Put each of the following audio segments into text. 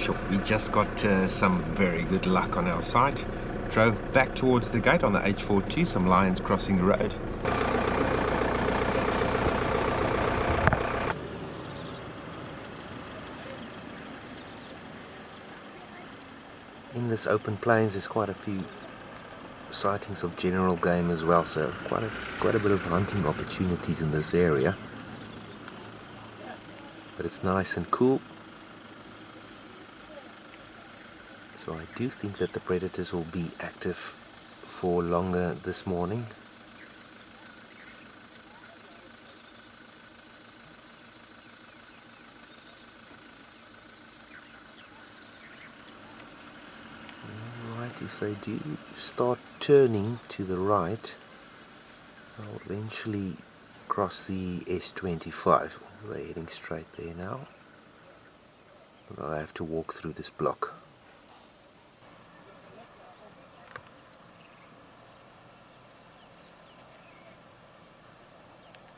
Sure, we just got some very good luck on our site. Drove back towards the gate on the H42, some lions crossing the road. In this open plains there's quite a few sightings of general game as well, so quite a bit of hunting opportunities in this area. But it's nice and cool, so I do think that the predators will be active for longer this morning. If they do start turning to the right, they'll eventually cross the S25. They're heading straight there now. They'll have to walk through this block.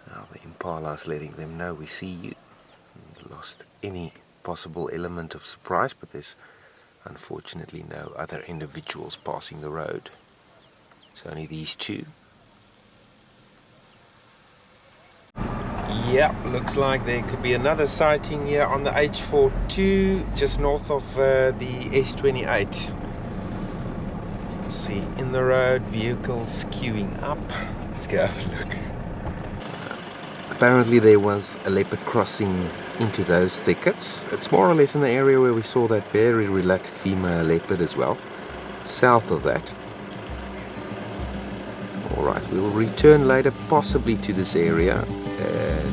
Now the impala's letting them know we see you. We've lost any possible element of surprise, but there's unfortunately no other individuals passing the road. It's only these two. Yeah, looks like there could be another sighting here on the H42 just north of the S28. See in the road vehicles queuing up. Let's go have a look. Apparently there was a leopard crossing into those thickets. It's more or less in the area where we saw that very relaxed female leopard as well. South of that. Alright, we'll return later possibly to this area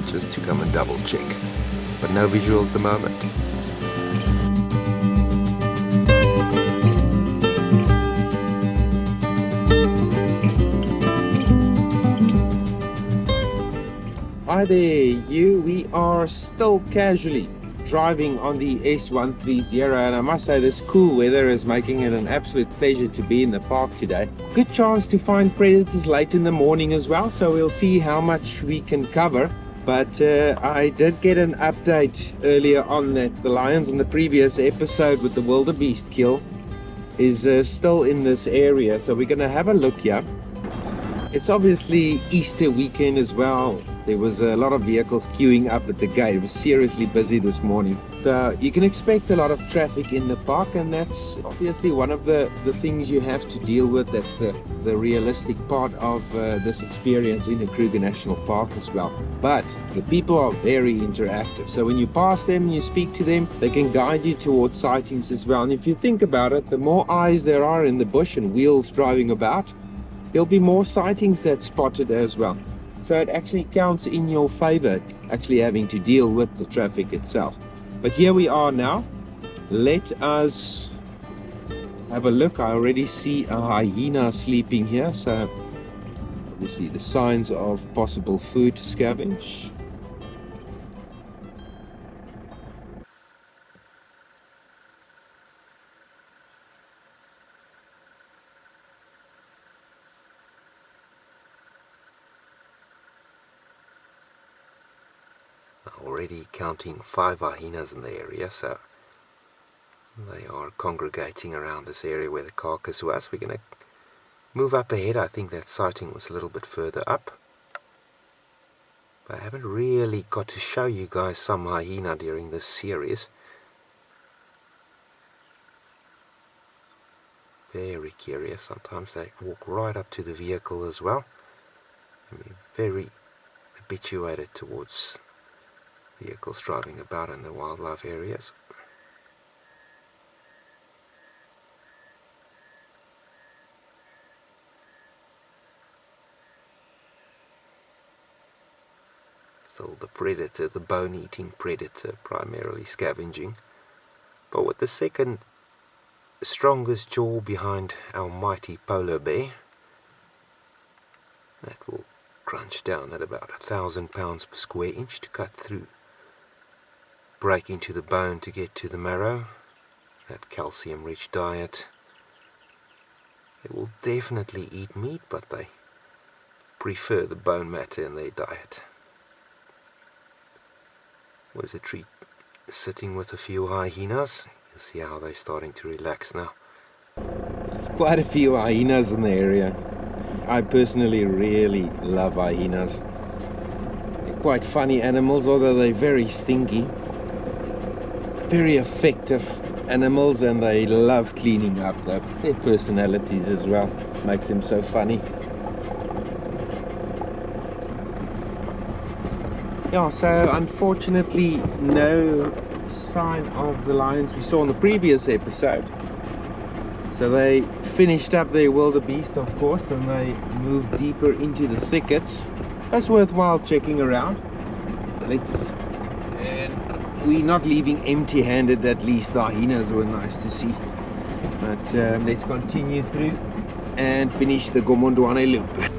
just to come and double check. But no visual at the moment. Hi there, we are still casually driving on the S130, and I must say this cool weather is making it an absolute pleasure to be in the park today. Good chance to find predators late in the morning as well, so we'll see how much we can cover. But I did get an update earlier on that the lions in the previous episode with the wildebeest kill is still in this area, so we're going to have a look here. It's obviously Easter weekend as well. There was a lot of vehicles queuing up at the gate. It was seriously busy this morning. So you can expect a lot of traffic in the park, and that's obviously one of the things you have to deal with. That's the realistic part of this experience in the Kruger National Park as well. But the people are very interactive. So when you pass them, you speak to them, they can guide you towards sightings as well. And if you think about it, the more eyes there are in the bush and wheels driving about, there'll be more sightings that's spotted as well. So it actually counts in your favor, actually having to deal with the traffic itself. But here we are now. Let us have a look. I already see a hyena sleeping here, so obviously the signs of possible food to scavenge. Already counting 5 hyenas in the area, so they are congregating around this area where the carcass was. We're going to move up ahead. I think that sighting was a little bit further up, but I haven't really got to show you guys some hyena during this series. Very curious. Sometimes they walk right up to the vehicle as well, and we're very habituated towards vehicles driving about in the wildlife areas. Still the predator, the bone-eating predator, primarily scavenging, but with the second strongest jaw behind our mighty polar bear. That will crunch down at about 1,000 pounds per square inch to cut through, break into the bone to get to the marrow. That calcium-rich diet. They will definitely eat meat, but they prefer the bone matter in their diet. Was a treat sitting with a few hyenas. See how they're starting to relax now. There's quite a few hyenas in the area. I personally really love hyenas. They're quite funny animals, although they're very stinky. Very effective animals, and they love cleaning up. That's their personalities as well. Makes them so funny. Yeah, so unfortunately no sign of the lions we saw in the previous episode. So they finished up their wildebeest, of course, and they moved deeper into the thickets. That's worthwhile checking around. And we're not leaving empty-handed. At least the hyenas were nice to see. But let's continue through and finish the Gomondwane loop.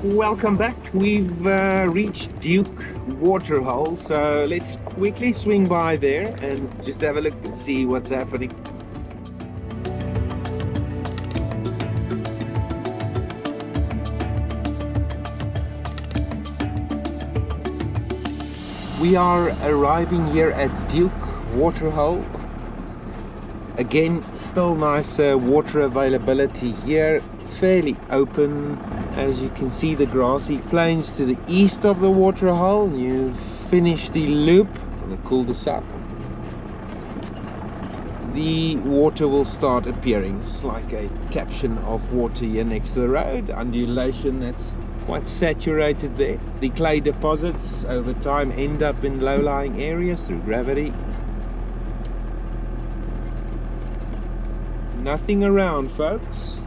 Welcome back. We've reached Duke Waterhole, so let's quickly swing by there and just have a look and see what's happening. We are arriving here at Duke Waterhole. Again, still nice water availability here. It's fairly open. As you can see, the grassy plains to the east of the waterhole. You finish the loop, the cul-de-sac. The water will start appearing. It's like a caption of water here next to the road. Undulation that's quite saturated there. The clay deposits over time end up in low-lying areas through gravity. Nothing around, folks.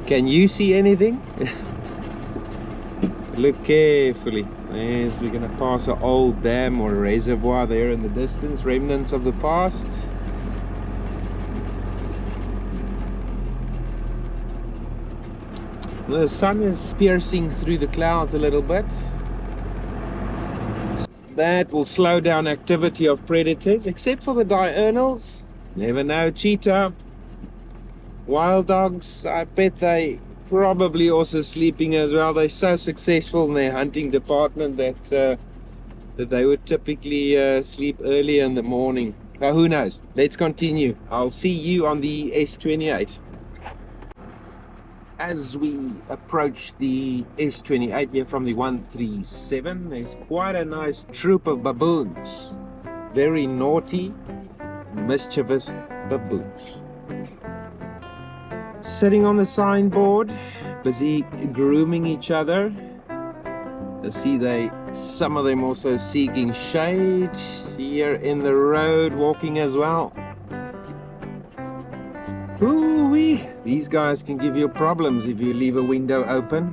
Can you see anything? Look carefully. Yes, we're going to pass an old dam or a reservoir there in the distance, remnants of the past. The sun is piercing through the clouds a little bit. That will slow down activity of predators, except for the diurnals. Never know, cheetah. Wild dogs, I bet they probably also sleeping as well. They're so successful in their hunting department that they would typically sleep early in the morning. But who knows? Let's continue. I'll see you on the S28. As we approach the S28 here from the 137, there's quite a nice troop of baboons. Very naughty, mischievous baboons. Sitting on the signboard, busy grooming each other. I see some of them also seeking shade here in the road, walking as well. Ooh-wee, these guys can give you problems if you leave a window open.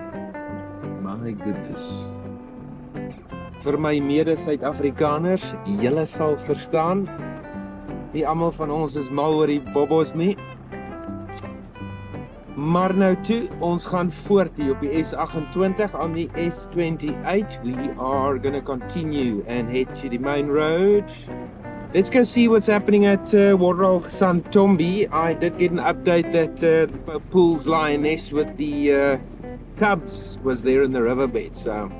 My goodness. Vir my mede-Suid-Afrikaners, julle sal verstaan. Nie almal van ons is mal oor die bobbos nie. Maar nou toe, ons gaan voort hier op die S28 on the S28. We are going to continue and head to the main road. Let's go see what's happening at Waterhole Santombi. I did get an update that the pool's lioness with the cubs was there in the riverbed. So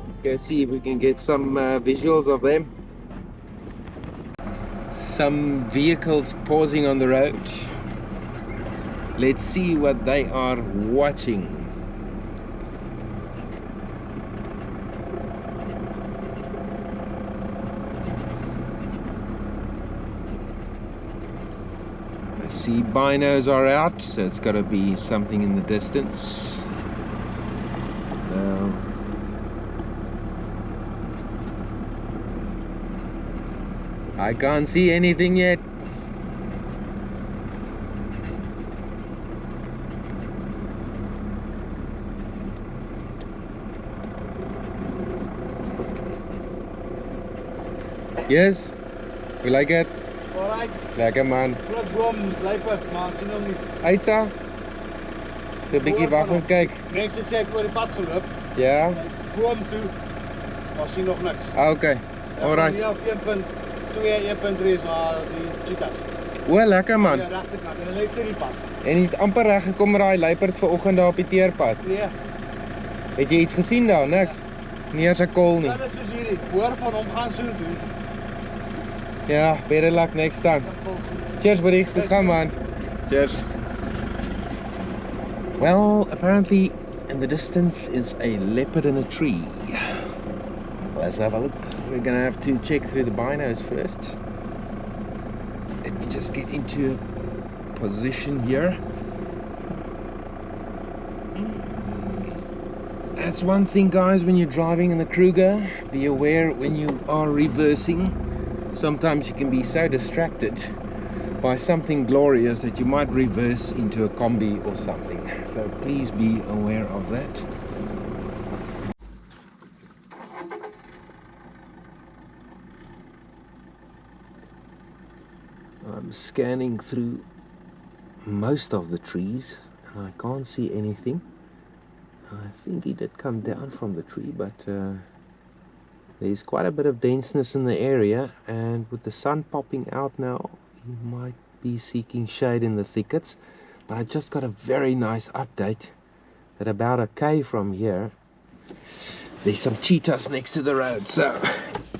let's go see if we can get some visuals of them. Some vehicles pausing on the road. Let's see what they are watching. I see binos are out, so it's got to be something in the distance. I can't see anything yet. Yes, you like it? Alright. night. Lekker man. Groot boom, sluiper, maar sien hom nie. Uitsa. So 'n bietjie wag en kyk. Mense sê ek oor die pad geloop. Ja. Boom toe. Maar sien nog niks. Okay. Alright. Ja, 1.2, 1.3 is waar die cheetahs. O, lekker man. Ja, regterkant en hulle lê teen die pad. En jy het amper reg gekom met daai luiperd vanoggend daar op die teerpad. Nee. Het jy iets gesien daar? Niks. Nie eens 'n kol nie. Dit is soos hierdie. Hoor van hom gaan so doen. Ja, better luck next time. Cheers buddy. Goed gaan man. Cheers. Well, apparently in the distance is a leopard in a tree. Let's have a look. We're gonna have to check through the binos first. Let me just get into a position here. That's one thing guys, when you're driving in the Kruger, be aware when you are reversing. Sometimes you can be so distracted by something glorious that you might reverse into a combi or something. So please be aware of that. I'm scanning through most of the trees and I can't see anything. I think he did come down from the tree, but there's quite a bit of denseness in the area, and with the sun popping out now, he might be seeking shade in the thickets. But I just got a very nice update that about a K from here, there's some cheetahs next to the road, so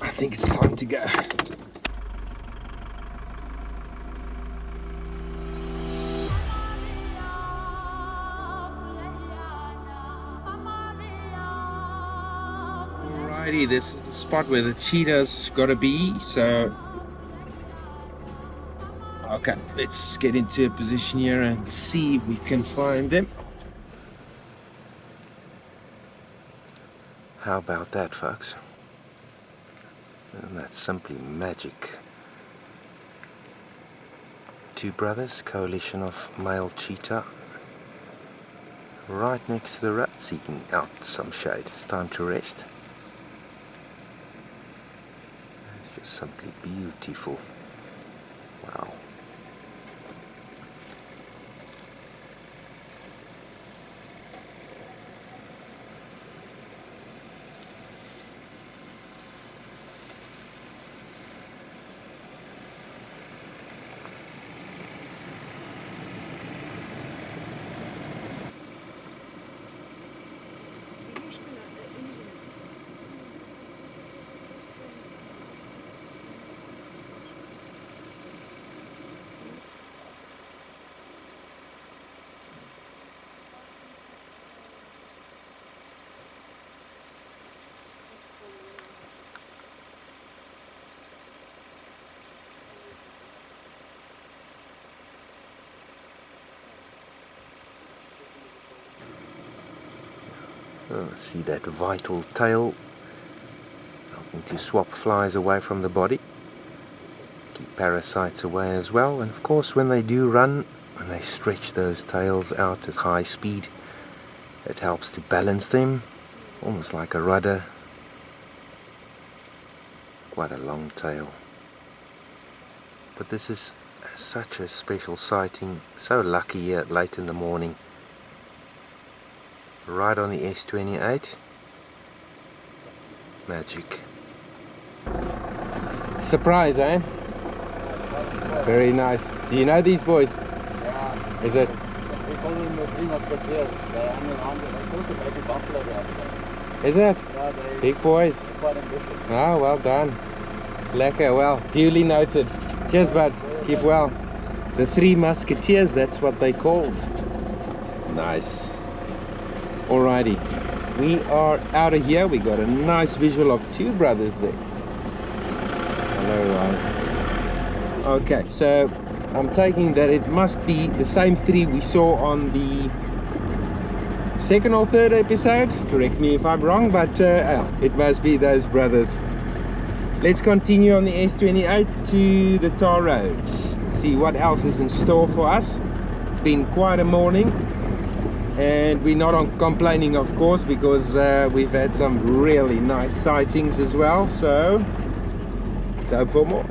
I think it's time to go. Alrighty, this is the spot where the cheetahs gotta be, so okay, let's get into a position here and see if we can find them. How about that, folks? And that's simply magic. Two brothers, coalition of male cheetah, right next to the road, seeking out some shade. It's time to rest. It's just simply beautiful. Wow. Oh, see that vital tail helping to swap flies away from the body, keep parasites away as well. And of course when they do run, when they stretch those tails out at high speed, it helps to balance them, almost like a rudder. Quite a long tail. But this is such a special sighting, so lucky here late in the morning. Right on the S28. Magic. Surprise, eh? Very nice. Do you know these boys? Yeah. Is it? We call them the three musketeers. They hang around and they call the baby buffalo the other day. Is it? Yeah, they Big boys. quite ambitious. Oh, well done. Lekker, well, duly noted. Cheers, bud. Keep well. The Three Musketeers, that's what they called. Nice. Alrighty, we are out of here. We got a nice visual of two brothers there. Hello, Ryan. Okay, so I'm taking that it must be the same three we saw on the second or third episode. Correct me if I'm wrong, but it must be those brothers. Let's continue on the S28 to the tar road. Let's see what else is in store for us. It's been quite a morning. And we're not complaining, of course, because we've had some really nice sightings as well, so let's hope for more.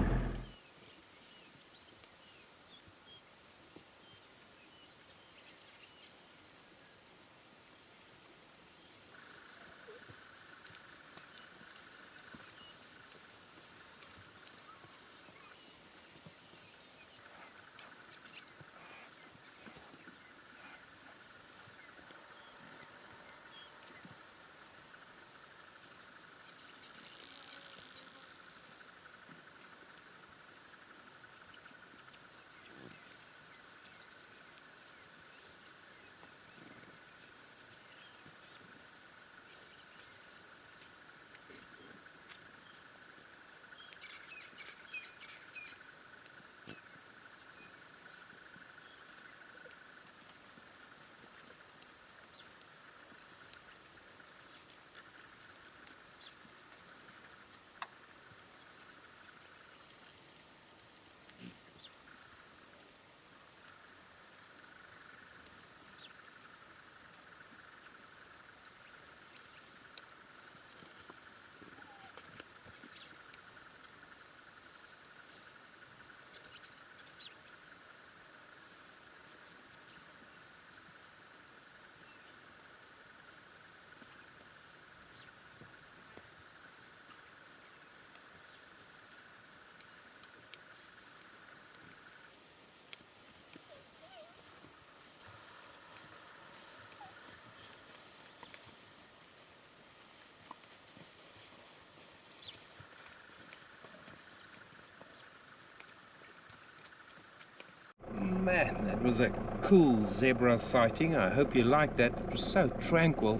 Man, that was a cool zebra sighting. I hope you liked that. It was so tranquil.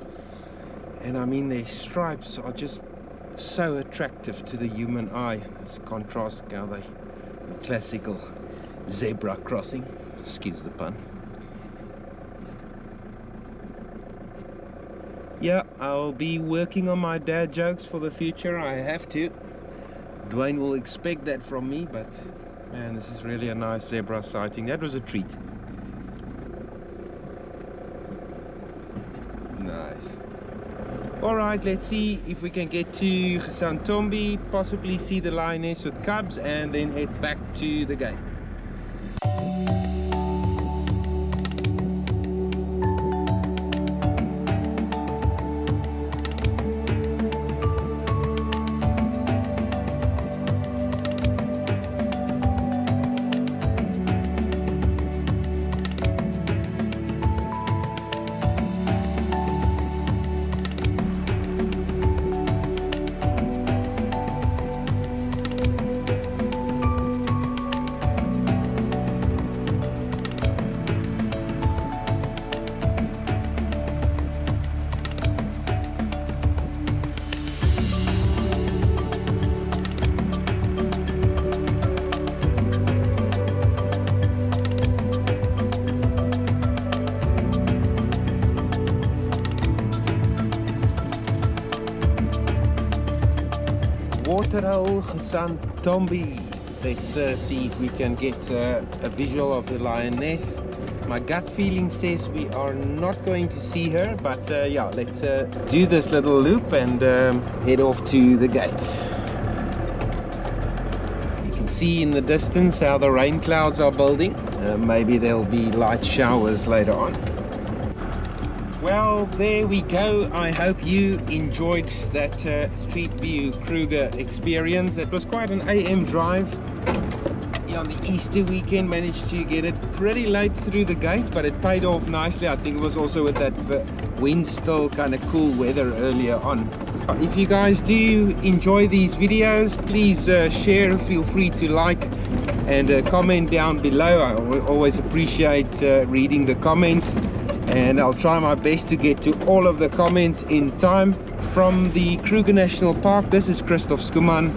And I mean, their stripes are just so attractive to the human eye. It's contrasting how they, the classical zebra crossing, excuse the pun. Yeah, I'll be working on my dad jokes for the future. I have to. Dwayne will expect that from me, but man, this is really a nice zebra sighting. That was a treat. Nice. Alright, let's see if we can get to Gesantombi, possibly see the lioness with cubs, and then head back to the gate. Waterhole, Gesantombi. Let's see if we can get a visual of the lioness. My gut feeling says we are not going to see her, but yeah, let's do this little loop and head off to the gate. You can see in the distance how the rain clouds are building. Maybe there'll be light showers later on. Well, there we go. I hope you enjoyed that Streetview Kruger experience. That was quite an AM drive. Yeah, on the Easter weekend managed to get it pretty late through the gate, but it paid off nicely. I think it was also with that wind still kind of cool weather earlier on. If you guys do enjoy these videos, please share, feel free to like and comment down below. I always appreciate reading the comments. And I'll try my best to get to all of the comments in time. From the Kruger National Park, this is Christoph Skuman.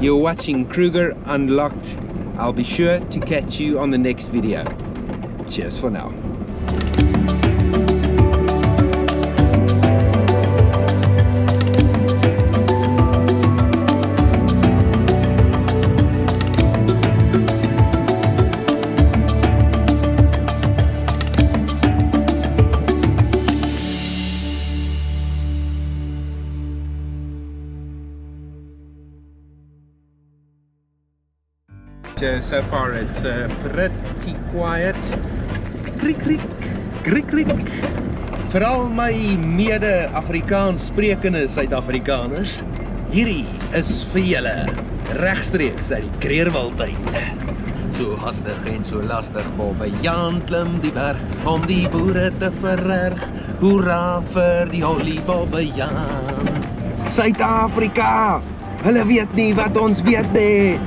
You're watching Kruger Unlocked. I'll be sure to catch you on the next video. Cheers for now. So far it's pretty quiet. Kriek, kriek, kriek, kriek. Veral my mede-Afrikaans sprekende Suid-Afrikaners, hierdie is vir julle regstreeks uit die Kreerwiltuin. So hastig en so lastig, Bobbejaan klim die berg om die boere te vererg. Hoera vir die Holly Bobbejaan. Suid-Afrika, hulle weet nie wat ons weet nie.